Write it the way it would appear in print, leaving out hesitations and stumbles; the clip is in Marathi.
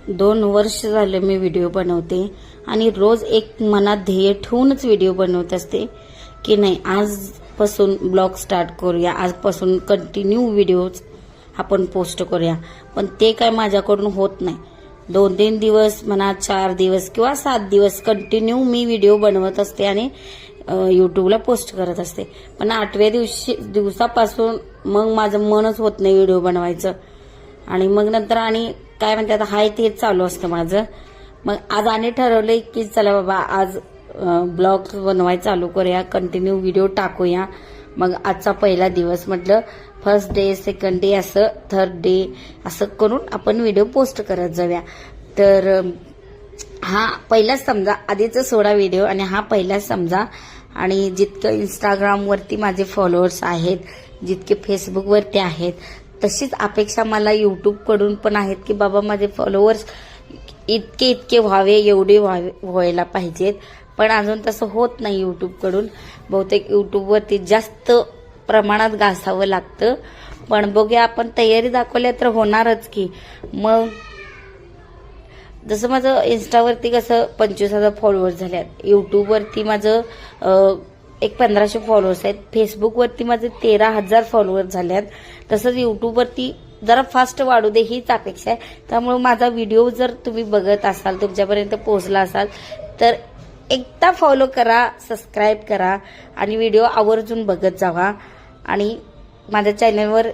2 वर्ष झाले मी व्हिडिओ बनवते आणि रोज एक मनात ध्येय ठेवूनच व्हिडिओ बनवत असते की नाही आजपासून ब्लॉग स्टार्ट करूया, आजपासून कंटिन्यू व्हिडिओज आपण पोस्ट करूया. पण ते काय माझ्याकडून होत नाही. 2-3 दिवस म्हणा, 4 दिवस किंवा 7 दिवस कंटिन्यू मी व्हिडिओ बनवत असते आणि यूट्यूबला पोस्ट करत असते. पण 8व्या दिवसापासून मग माझं मनच होत नाही व्हिडिओ बनवायचं. आणि मग नंतर आणि काय म्हणतात हाय तेच चालू असतं माझं. मग आज आणि ठरवलंय की चला बाबा आज ब्लॉग बनवायला चालू करूया, कंटिन्यू व्हिडिओ टाकूया. मग आजचा पहिला दिवस म्हटलं फर्स्ट डे, सेकंड डे, असं थर्ड डे असं करून आपण व्हिडिओ पोस्ट करत जाऊया. तर हा पहिलाच समजा, आधीचा सोडा व्हिडिओ आणि हा पहिलाच समजा. आणि जितकं इंस्टाग्रामवरती माझे फॉलोअर्स आहेत, जितके फेसबुकवरती आहेत, तशीच अपेक्षा मला यूट्यूबकडून पण आहेत की बाबा माझे फॉलोअर्स इतके व्हावे, एवढे व्हायला पाहिजेत. पण अजून तसं होत नाही यूट्यूबकडून. बहुतेक यूट्यूबवरती जास्त प्रमाणात घासावं लागतं. पण बघूया, आपण तयारी दाखवल्या तर होणारच की. मग जसं माझं इंस्टावरती कसं 25,000 फॉलोअर्स झाले आहेत, यूट्यूबवरती माझं एक 1500 फॉलोअर्स आहेत, फेसबुकवरती माझे 13,000 फॉलोअर्स झाले आहेत. तसंच यूट्यूबवरती जरा फास्ट वाढू दे हीच अपेक्षा आहे. त्यामुळे माझा व्हिडिओ जर तुम्ही बघत असाल, तुमच्यापर्यंत पोहोचला असाल तर एकदा फॉलो करा, सबस्क्राईब करा आणि व्हिडिओ आवर्जून बघत जावा. आणि माझ्या चॅनलवर